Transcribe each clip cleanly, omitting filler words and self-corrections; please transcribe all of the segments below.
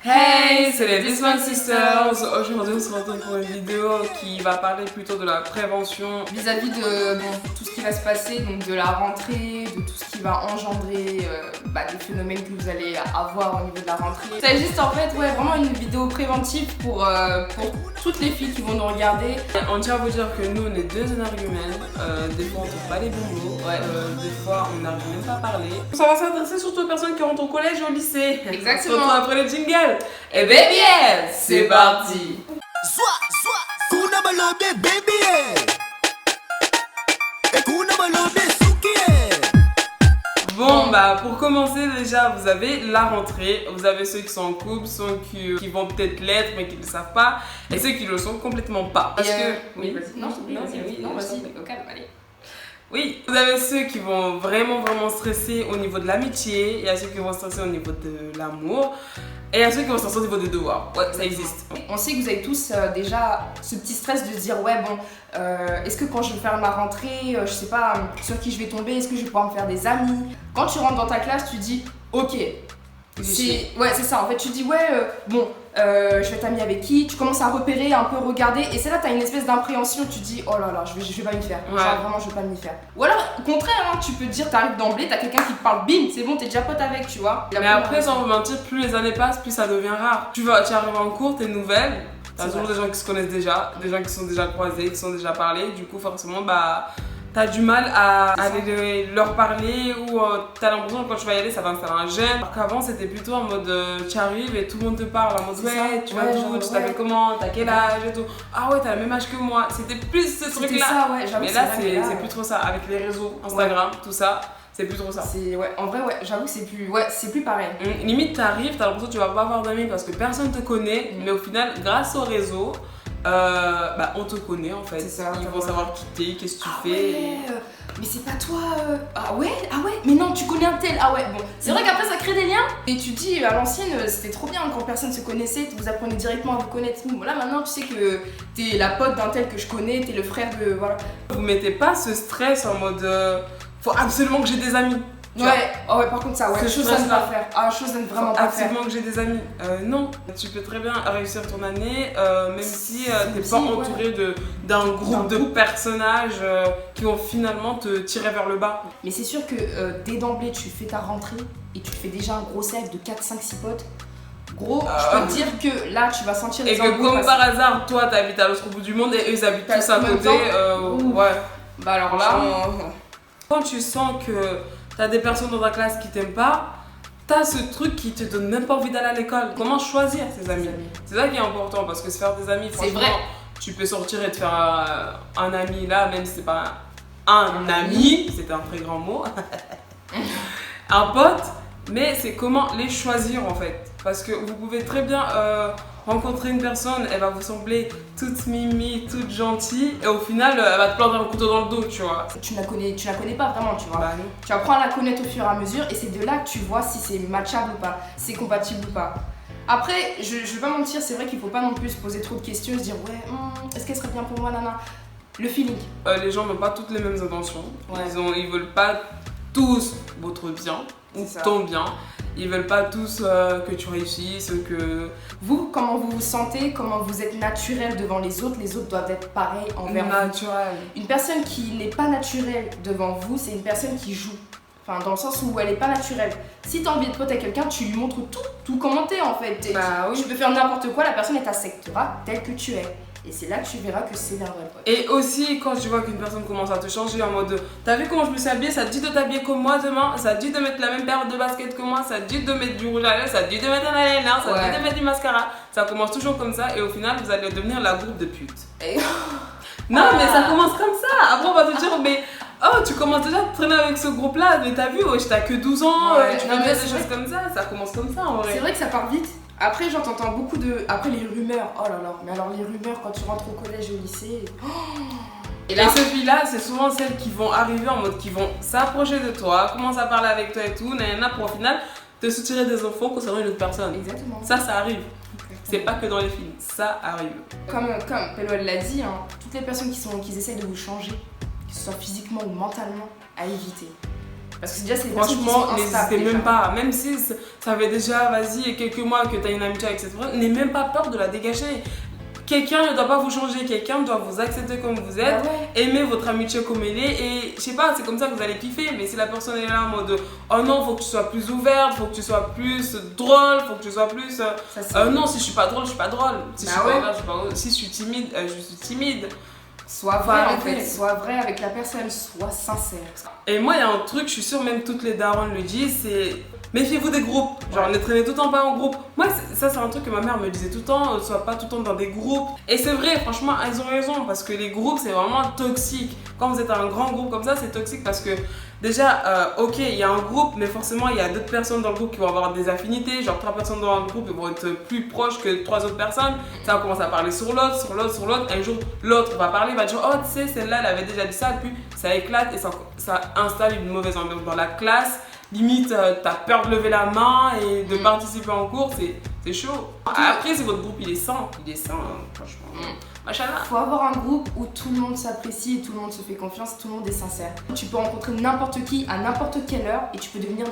Hey, c'est les This One Sisters. Aujourd'hui, on se retrouve pour une vidéo qui va parler plutôt de la prévention vis-à-vis de tout ce qui va se passer, donc de la rentrée, de tout ce qui va engendrer les phénomènes que vous allez avoir au niveau de la rentrée. C'est juste en fait vraiment une vidéo préventive pour toutes les filles qui vont nous regarder. On tient à vous dire que nous, on est deux énergumènes. Des fois, on trouve pas les bons mots. Des fois, on n'arrive même pas à parler. Ça va s'adresser surtout aux personnes qui rentrent au collège et au lycée. Exactement. On se retrouve après le jingle. Et baby, c'est parti. Bon pour commencer déjà, vous avez la rentrée, vous avez ceux qui sont en couple, ceux qui vont peut-être l'être mais qui ne le savent pas, et ceux qui le sont complètement pas. Parce que... Oui, vas-y. Vas-y, au calme, allez. Oui, vous avez ceux qui vont vraiment stresser au niveau de l'amitié, il y a ceux qui vont stresser au niveau de l'amour, et il y a ceux qui vont stresser au niveau des devoirs. Ouais, ça existe. On sait que vous avez tous déjà ce petit stress de se dire est-ce que quand je vais faire ma rentrée, je sais pas sur qui je vais tomber, est-ce que je vais pouvoir me faire des amis? Quand tu rentres dans ta classe, tu dis ok. C'est ça, en fait tu dis je vais t'amie avec qui, tu commences à repérer, un peu regarder, et c'est là t'as une espèce d'impréhension, tu dis oh là là, je vais pas m'y faire, genre vraiment je vais pas m'y faire. Ou alors au contraire, tu peux te dire, t'arrives d'emblée, t'as quelqu'un qui te parle, bim, c'est bon, t'es déjà pote avec, tu vois. Mais après, sans vous mentir, plus les années passent, plus ça devient rare. Tu arrives en cours, t'es nouvelle, t'as toujours des gens qui se connaissent déjà, des gens qui sont déjà croisés, qui sont déjà parlé, du coup forcément t'as du mal à aller leur parler, ou t'as l'impression que quand tu vas y aller ça va installer un gêne. Alors qu'avant c'était plutôt en mode tu arrives et tout le monde te parle en mode tu vas d'où, tu t'appelles comment, t'as quel âge et tout. Ah ouais, t'as le même âge que moi. C'était plus ce truc là. Mais là c'est plus trop ça avec les réseaux, Instagram, tout ça. C'est plus trop ça. En vrai, j'avoue que c'est plus pareil. Limite t'arrives, t'as l'impression que tu vas pas avoir d'amis parce que personne te connaît, mais au final grâce au réseau on te connaît en fait. Ça, ils vont savoir qui t'es, qu'est-ce que tu fais. Mais c'est pas toi. Ah ouais, mais non, tu connais un tel. Ah ouais, bon. C'est vrai qu'après ça crée des liens. Et tu dis à l'ancienne, c'était trop bien quand personne se connaissait, vous apprenez directement à vous connaître. Bon, là maintenant tu sais que t'es la pote d'un tel que je connais, t'es le frère de. Voilà. Vous mettez pas ce stress en mode faut absolument que j'ai des amis. Par contre ça, chose à ne pas faire. Chose à ne vraiment pas faire. Absolument que j'ai des amis. Non, tu peux très bien réussir ton année, même si t'es pas entouré d'un groupe de personnages qui vont finalement te tirer vers le bas. Mais c'est sûr que dès d'emblée, tu fais ta rentrée et tu te fais déjà un gros cercle de 4, 5, 6 potes. Gros, je peux te dire que là, tu vas sentir les embrouilles. Et que comme par hasard, toi, t'habites à l'autre bout du monde et eux, ils habitent tous à côté. Alors là... Quand tu sens que t'as des personnes dans ta classe qui t'aiment pas, t'as ce truc qui te donne même pas envie d'aller à l'école. Comment choisir ses amis? C'est ça qui est important, parce que se faire des amis, franchement, tu peux sortir et te faire un ami là, même si c'est pas un ami, c'est un très grand mot, un pote, mais c'est comment les choisir en fait. Parce que vous pouvez très bien rencontrer une personne, elle va vous sembler toute mimi, toute gentille, et au final, elle va te planter un couteau dans le dos, tu vois. Tu la connais pas vraiment, tu vois. Tu apprends à la connaître au fur et à mesure, et c'est de là que tu vois si c'est matchable ou pas, si c'est compatible ou pas. Après, je vais pas mentir, c'est vrai qu'il faut pas non plus se poser trop de questions, se dire est-ce qu'elle serait bien pour moi, nana. Le feeling. Les gens n'ont pas toutes les mêmes intentions. Ils veulent pas tous votre bien ou ton bien. Ils veulent pas tous que tu réussisses, que... Vous, comment vous vous sentez, comment vous êtes naturel devant les autres doivent être pareils envers vous. Naturel. Une personne qui n'est pas naturelle devant vous, c'est une personne qui joue. Enfin, dans le sens où elle est pas naturelle. Si t'as envie de pote à quelqu'un, tu lui montres tout comment t'es en fait. Tu peux faire n'importe quoi, la personne elle t'acceptera tel que tu es. Et c'est là que tu verras que c'est un vrai pote. Et aussi, quand tu vois qu'une personne commence à te changer en mode t'as vu comment je me suis habillée, ça te dit de t'habiller comme moi demain, ça te dit de mettre la même paire de baskets que moi, ça te dit de mettre du rouge à lèvres, ça te dit de mettre un eyeliner, ça te dit de mettre du mascara. Ça commence toujours comme ça et au final, vous allez devenir la groupe de putes. Non, mais ça commence comme ça. Après, on va te dire, mais tu commences déjà à traîner avec ce groupe-là, mais t'as vu, t'as que 12 ans, tu peux dire des choses comme ça commence comme ça en vrai. C'est vrai que ça part vite. Après, j'entends beaucoup de... Après, les rumeurs. Oh là là. Mais alors, les rumeurs, quand tu rentres au collège et au lycée... Et ces filles-là, c'est souvent celles qui vont arriver en mode qui vont s'approcher de toi, commencer à parler avec toi et tout, pour au final te soutirer des infos concernant une autre personne. Exactement. Ça arrive. C'est pas que dans les films, ça arrive. Comme Pello l'a dit, toutes les personnes qui essayent de vous changer, que ce soit physiquement ou mentalement, à éviter. Parce que déjà, c'est des personnes qui sont Franchement, instables, n'hésitez déjà. même pas. Même si ça fait déjà, vas-y, quelques mois que tu as une amitié avec cette personne, n'aie même pas peur de la dégager. Quelqu'un ne doit pas vous changer, quelqu'un doit vous accepter comme vous êtes, Bah ouais. aimer votre amitié comme elle est, et je sais pas, c'est comme ça que vous allez kiffer. Mais si la personne est là en mode oh non, faut que tu sois plus ouverte, faut que tu sois plus drôle, faut que tu sois plus. Ça, c'est- Non, si je suis pas drôle, je suis pas drôle. Si Bah je suis ouais. pas ouverte, je suis pas ouverte. Si je suis timide, je suis timide. Sois Faut vrai en arrêter. fait, sois vrai avec la personne, sois sincère. Et moi, il y a un truc, je suis sûre, même toutes les darons le disent, c'est méfiez-vous des groupes. Genre, ne traînez tout le temps pas en groupe. Moi, ça, c'est un truc que ma mère me disait tout le temps, sois pas tout le temps dans des groupes. Et c'est vrai, franchement, elles ont raison, parce que les groupes, c'est vraiment toxique. Quand vous êtes un grand groupe comme ça, c'est toxique parce que déjà, ok, il y a un groupe, mais forcément, il y a d'autres personnes dans le groupe qui vont avoir des affinités. Genre, 3 personnes dans un groupe, ils vont être plus proches que 3 autres personnes. Ça va commencer à parler sur l'autre, sur l'autre, sur l'autre. Un jour, l'autre va parler, va dire oh, tu sais, celle-là, elle avait déjà dit ça, puis ça éclate et ça installe une mauvaise ambiance dans la classe. Limite, t'as peur de lever la main et de participer en cours, c'est chaud. Après, si votre groupe il est sain, franchement. Machallah. Faut avoir un groupe où tout le monde s'apprécie, tout le monde se fait confiance, tout le monde est sincère. Tu peux rencontrer n'importe qui à n'importe quelle heure et tu peux devenir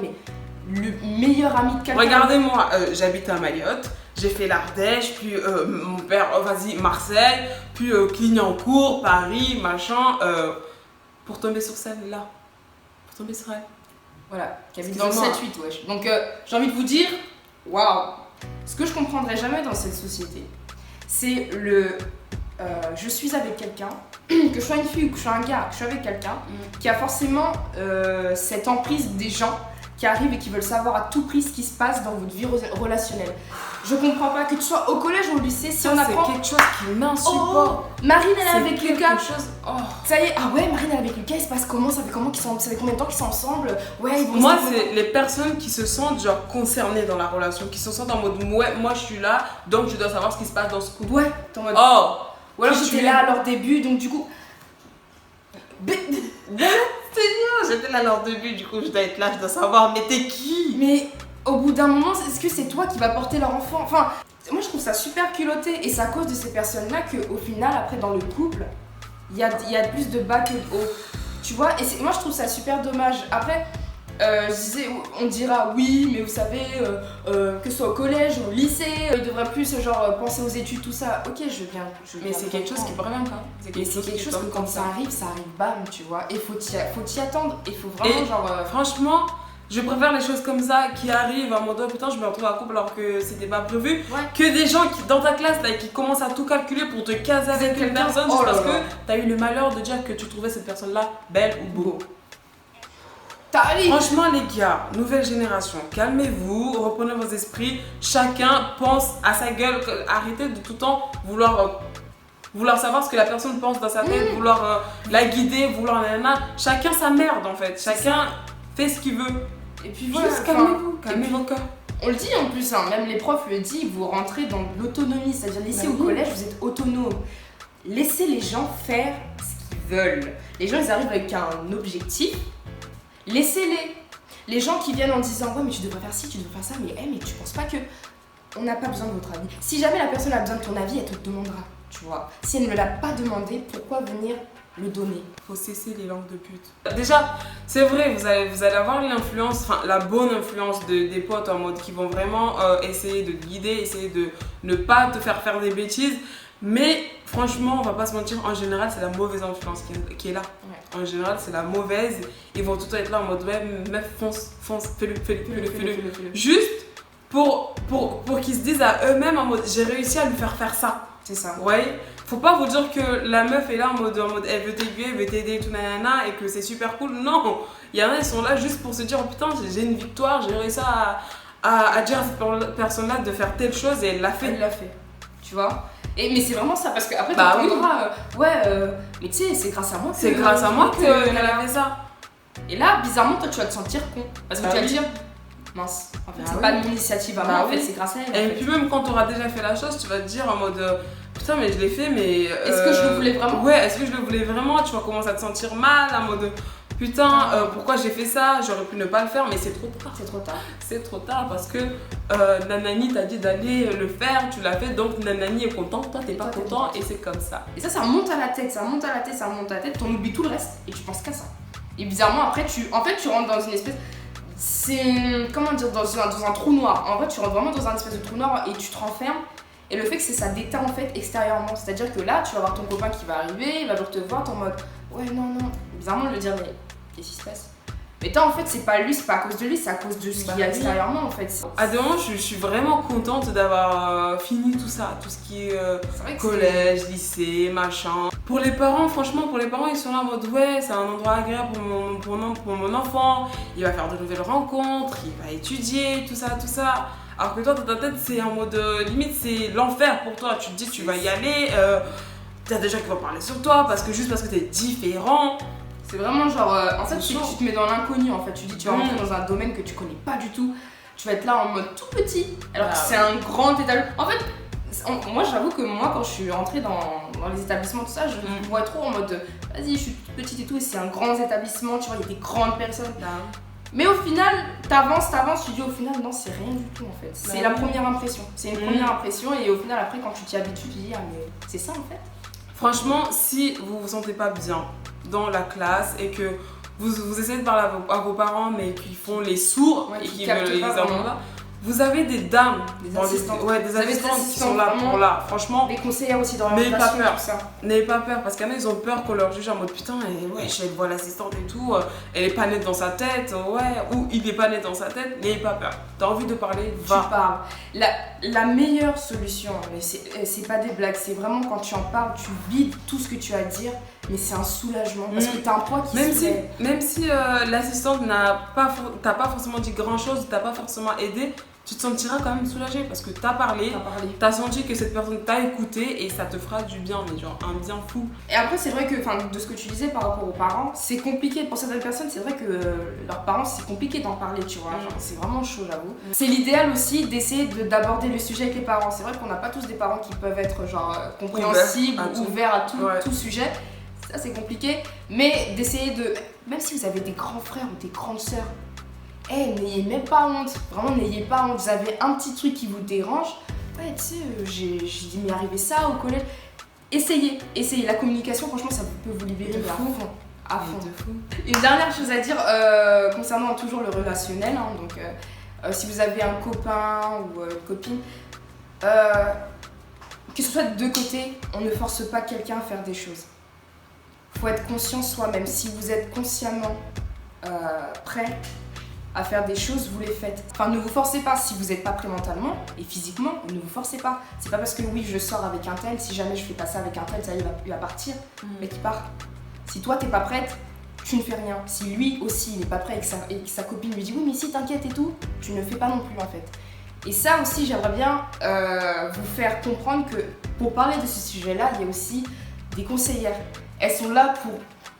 le meilleur ami de quelqu'un. Regardez-moi, j'habite à Mayotte, j'ai fait l'Ardèche, puis mon père, Marseille, puis Clignancourt, Paris, machin, pour tomber sur celle-là. Pour tomber sur elle. Voilà, qui habite dans le Excusez-moi. 7-8, wesh. Donc j'ai envie de vous dire, waouh. Ce que je comprendrai jamais dans cette société, c'est je suis avec quelqu'un, que je sois une fille ou que je sois un gars, que je suis avec quelqu'un qui a forcément cette emprise des gens qui arrivent et qui veulent savoir à tout prix ce qui se passe dans votre vie relationnelle. Je comprends pas que tu sois au collège ou au lycée, si Ça, on apprend. c'est quelque chose qui m'insupporte. Oh, Marine elle est avec quelque Lucas. chose. Oh. Ça y est, ah ouais, Marine elle est avec Lucas, il se passe comment, ça fait combien de temps qu'ils sont ensemble. Ouais, ils vont Moi, se- c'est les personnes qui se sentent genre concernées dans la relation, qui se sentent en mode ouais, moi je suis là, donc je dois savoir ce qui se passe dans ce couple. Ouais, t'es en mode. Oh, Ou alors qui j'étais tu es. là à leur début, donc du coup. J'étais là à leur début, du coup je dois être là, je dois savoir, mais t'es qui? Mais au bout d'un moment, est-ce que c'est toi qui vas porter leur enfant? Enfin, moi je trouve ça super culotté et c'est à cause de ces personnes-là qu'au final, après dans le couple, il y a plus de bas que de haut. Tu vois? Et moi je trouve ça super dommage. Après, je disais, on dira oui, mais vous savez, que ce soit au collège ou au lycée, il devrait plus genre penser aux études, tout ça. Ok, je veux bien. Mais c'est quelque chose qui peut rien pas. Mais c'est quelque chose que quand ça arrive bam, tu vois. Et faut t'y attendre. Il faut vraiment Et genre. Franchement, je préfère les choses comme ça qui arrivent en mode oh, putain, je me retrouve en couple alors que c'était pas prévu, Ouais. que des gens qui dans ta classe là, qui commencent à tout calculer pour te caser avec une quelqu'un. personne Oh juste là parce là. que t'as eu le malheur de dire que tu trouvais cette personne là belle ou beau. T'arrives. Franchement les gars, nouvelle génération, calmez-vous, reprenez vos esprits, chacun pense à sa gueule, arrêtez de tout le temps vouloir savoir ce que la personne pense dans sa tête, vouloir la guider, vouloir nanana, chacun sa merde en fait, chacun fait ce qu'il veut. Et puis voilà. Juste enfin, calmez-vous, et calmez puis, vos cœurs. on le dit en plus, hein, même les profs le disent, vous rentrez dans l'autonomie, c'est-à-dire lycée Bah ou oui. collège, vous êtes autonome. Laissez les gens faire ce qu'ils veulent. Les gens, ils arrivent avec un objectif, laissez-les. Les gens qui viennent en disant ouais mais tu devrais faire ci, tu devrais faire ça, mais tu penses pas que on n'a pas besoin de votre avis. Si jamais la personne a besoin de ton avis, elle te le demandera, tu vois. Si elle ne l'a pas demandé, pourquoi venir le donner? Faut cesser les langues de pute. Déjà, c'est vrai, vous allez avoir l'influence, enfin la bonne influence des potes en mode qui vont vraiment essayer de te guider, essayer de ne pas te faire des bêtises. Mais franchement, on va pas se mentir, en général, c'est la mauvaise influence qui est là. Ouais. En général, c'est la mauvaise. Ils vont tout le temps être là en mode ouais, meuf, fonce, fais-le. Juste pour qu'ils se disent à eux-mêmes en mode j'ai réussi à lui faire ça. C'est ça. Ouais, faut pas vous dire que la meuf est là en mode elle veut t'aiguiller, elle veut t'aider et tout nanana et que c'est super cool. Non, il y en a, ils sont là juste pour se dire oh putain, j'ai une victoire, j'ai réussi à dire à cette personne-là de faire telle chose et elle l'a fait. Elle l'a fait. Tu vois? Mais c'est vraiment ça, parce qu'après Bah t'entendras, mais tu sais, c'est grâce à moi que. C'est grâce à moi qu'elle a fait ça. Et là, bizarrement, toi tu vas te sentir con. Parce que Bah tu vas te oui. dire, mince, en fait, Bah c'est oui. pas de mon initiative à moi, Bah en fait, oui. c'est grâce à elle. Et en fait. puis même quand tu auras déjà fait la chose, tu vas te dire en mode putain mais je l'ai fait mais... Est-ce que je le voulais vraiment? Ouais, est-ce que je le voulais vraiment? Tu vas commencer à te sentir mal en mode putain pourquoi j'ai fait ça? J'aurais pu ne pas le faire mais c'est trop tard. C'est trop tard. C'est trop tard parce que Nanani t'a dit d'aller le faire, tu l'as fait donc Nanani est contente, toi t'es pas Toi, t'es content contente. et c'est comme ça. Et ça monte à la tête, ça monte à la tête, t'on oublies tout le reste et tu penses qu'à ça. Et bizarrement, après, tu rentres dans une espèce. C'est. Comment dire, dans un trou noir. En vrai, tu rentres vraiment dans un espèce de trou noir et tu te renfermes. Et le fait que ça déteint en fait extérieurement. C'est-à-dire que là, tu vas voir ton copain qui va arriver, il va venir te voir, t'es en mode ouais, non. Bizarrement, de le dire, mais qu'est-ce qui se passe? Mais toi, en fait, c'est pas lui, c'est pas à cause de lui, c'est à cause de ce qu'il y a extérieurement en fait. À des moments, je suis vraiment contente d'avoir fini tout ça, tout ce qui est collège, lycée, machin. Pour les parents, franchement, ils sont là en mode ouais, c'est un endroit agréable pour mon enfant, il va faire de nouvelles rencontres, il va étudier, tout ça. Alors que toi, dans ta tête, c'est en mode limite, c'est l'enfer pour toi. Tu te dis, tu vas y aller, t'as des gens qui vont parler sur toi parce que t'es différent. C'est vraiment genre, en fait, tu te mets dans l'inconnu en fait. Tu dis, tu vas rentrer dans un domaine que tu connais pas du tout. Tu vas être là en mode tout petit, alors que c'est un grand établissement. En fait, moi j'avoue que quand je suis rentrée dans les établissements, tout ça, je me vois trop en mode, vas-y, je suis toute petite et tout, et c'est un grand établissement, tu vois, il y a des grandes personnes. Mais au final, t'avances, tu dis au final, non, c'est rien du tout en fait. C'est la première impression. C'est une première impression, et au final, après, quand tu t'y habitues, tu dis, ah, mais c'est ça en fait. Franchement, si vous vous sentez pas bien dans la classe et que vous essayez de parler à vos parents mais qu'ils font les sourds et qu'ils veulent les entendre là, vous avez des dames, des assistantes, des assistantes qui sont là pour là. Franchement, des conseillères aussi dans l'orientation, tout ça. N'ayez pas peur parce qu'il y en a, ils ont peur qu'on leur juge en mode putain, je vais voir l'assistante et tout, elle est pas nette dans sa tête, ou il est pas net dans sa tête. N'ayez pas peur. T'as envie de parler, va. Tu parles. La meilleure solution, mais c'est pas des blagues, c'est vraiment quand tu en parles, tu vides tout ce que tu as à dire, mais c'est un soulagement parce que t'as un poids qui se lève. Même si l'assistante t'a pas forcément dit grand chose, t'a pas forcément aidé, tu te sentiras quand même soulagé parce que t'as parlé, t'as senti que cette personne t'a écouté et ça te fera du bien, mais genre un bien fou. Et après, c'est vrai que, de ce que tu disais par rapport aux parents, c'est compliqué pour certaines personnes, c'est vrai que leurs parents, c'est compliqué d'en parler, tu vois. Genre, c'est vraiment chaud, j'avoue. C'est l'idéal aussi d'essayer d'aborder le sujet avec les parents. C'est vrai qu'on n'a pas tous des parents qui peuvent être genre compréhensibles, ouverts à tout sujet. Ça, c'est compliqué, mais d'essayer de. Même si vous avez des grands frères ou des grandes sœurs, n'ayez même pas honte, vraiment n'ayez pas honte. Vous avez un petit truc qui vous dérange, ouais, tu sais, j'ai dit, mais arrivé ça au collège. Essayez. La communication, franchement, ça peut vous libérer à fond. Une dernière chose à dire concernant toujours le relationnel, hein, donc si vous avez un copain ou une copine, que ce soit de deux côtés, on ne force pas quelqu'un à faire des choses. Faut être conscient soi-même. Si vous êtes consciemment prêt à faire des choses, vous les faites. Enfin, ne vous forcez pas si vous n'êtes pas prêt mentalement et physiquement, ne vous forcez pas. C'est pas parce que oui, je sors avec un tel, si jamais je fais pas ça avec un tel, ça il va partir, mais qui part. Si toi t'es pas prête, tu ne fais rien. Si lui aussi il n'est pas prêt et que sa copine lui dit oui mais si t'inquiète et tout, tu ne fais pas non plus en fait. Et ça aussi j'aimerais bien vous faire comprendre que pour parler de ce sujet-là, il y a aussi des conseillères. Elles sont là pour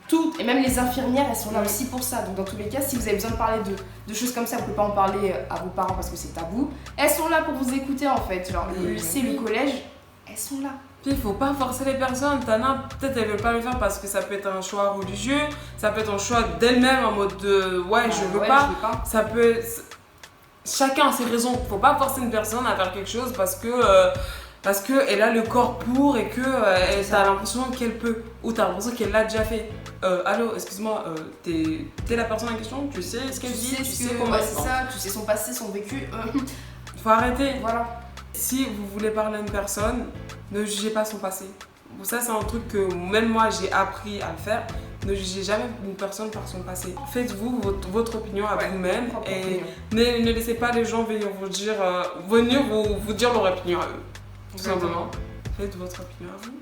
tout, et même les infirmières, elles sont là aussi pour ça. Donc dans tous les cas, si vous avez besoin de parler de choses comme ça, vous ne pouvez pas en parler à vos parents parce que c'est tabou. Elles sont là pour vous écouter en fait. Genre le lycée, le collège, elles sont là. Puis il faut pas forcer les personnes. Tana, peut-être elles veulent pas le faire parce que ça peut être un choix religieux, ça peut être un choix d'elle-même en mode de je veux pas. Ça peut. Chacun a ses raisons. Faut pas forcer une personne à faire quelque chose parce qu'elle a le corps pour et que t'as l'impression qu'elle peut ou t'as l'impression qu'elle l'a déjà fait. Allô, excuse-moi, t'es la personne en question, tu sais ce qu'elle dit, tu sais comment c'est ça, tu sais son passé, son vécu. Faut arrêter. Voilà. Si vous voulez parler à une personne, ne jugez pas son passé. Ça, c'est un truc que même moi j'ai appris à le faire. Ne jugez jamais une personne par son passé. Faites-vous votre opinion à vous-même et ne laissez pas les gens venir vous dire leur opinion à eux. Tout simplement. Faites votre opinion à vous.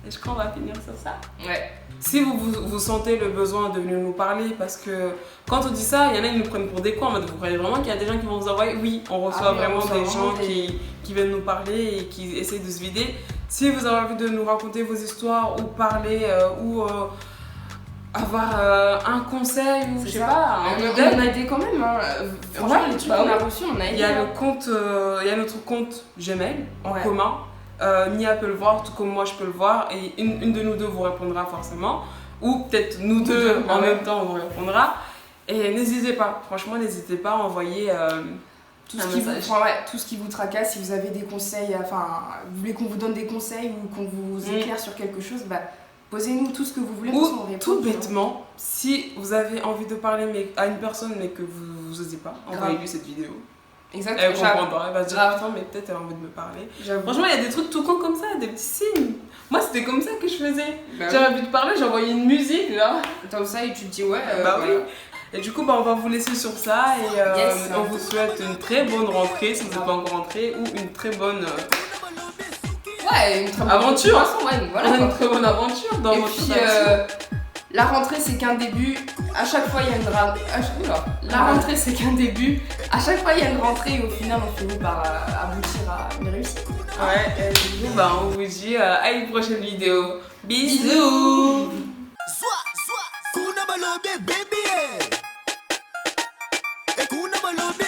Et je crois qu'on va finir sur ça. Ouais. Si vous sentez le besoin de venir nous parler, parce que quand on dit ça, il y en a qui nous prennent pour des cons. Vous croyez vraiment qu'il y a des gens qui vont vous envoyer? Oui, on reçoit vraiment des gens qui viennent nous parler et qui essayent de se vider. Si vous avez envie de nous raconter vos histoires ou parler ou avoir un conseil ou je sais pas, on a aidé quand même. Hein. Franchement, les trucs qu'on a reçus, on a aidé. Il y a notre compte Gmail en commun. Nia peut le voir, tout comme moi je peux le voir, et une de nous deux vous répondra forcément, ou peut-être nous deux en même temps on vous répondra. Et n'hésitez pas, franchement n'hésitez pas à envoyer tout ce qui vous tracasse. Si vous avez des conseils, vous voulez qu'on vous donne des conseils ou qu'on vous éclaire sur quelque chose, Posez-nous tout ce que vous voulez. Ou on répond, tout bêtement, si vous avez envie de parler à une personne mais que vous n'osez pas, envoyez-lui cette vidéo. Exactement. Elle comprendra, elle va se dire putain mais peut-être elle a envie de me parler. Franchement il y a des trucs tout cons comme ça, des petits signes. Moi c'était comme ça que je faisais. J'avais envie de parler, j'envoyais une musique là. Comme ça et tu te dis ouais. Oui. Et du coup on va vous laisser sur ça et on vous souhaite une très bonne rentrée si vous n'êtes pas encore rentré ou une très bonne une très bonne aventure. Voilà, une très bonne aventure dans et votre puis la rentrée c'est qu'un début. À chaque fois il y a une La rentrée c'est qu'un début. À chaque fois il y a une rentrée et au final on finit par aboutir à une réussite. Ouais, et du coup on vous dit à une prochaine vidéo. Bisous. Kuna balobe baby, kuna balobe.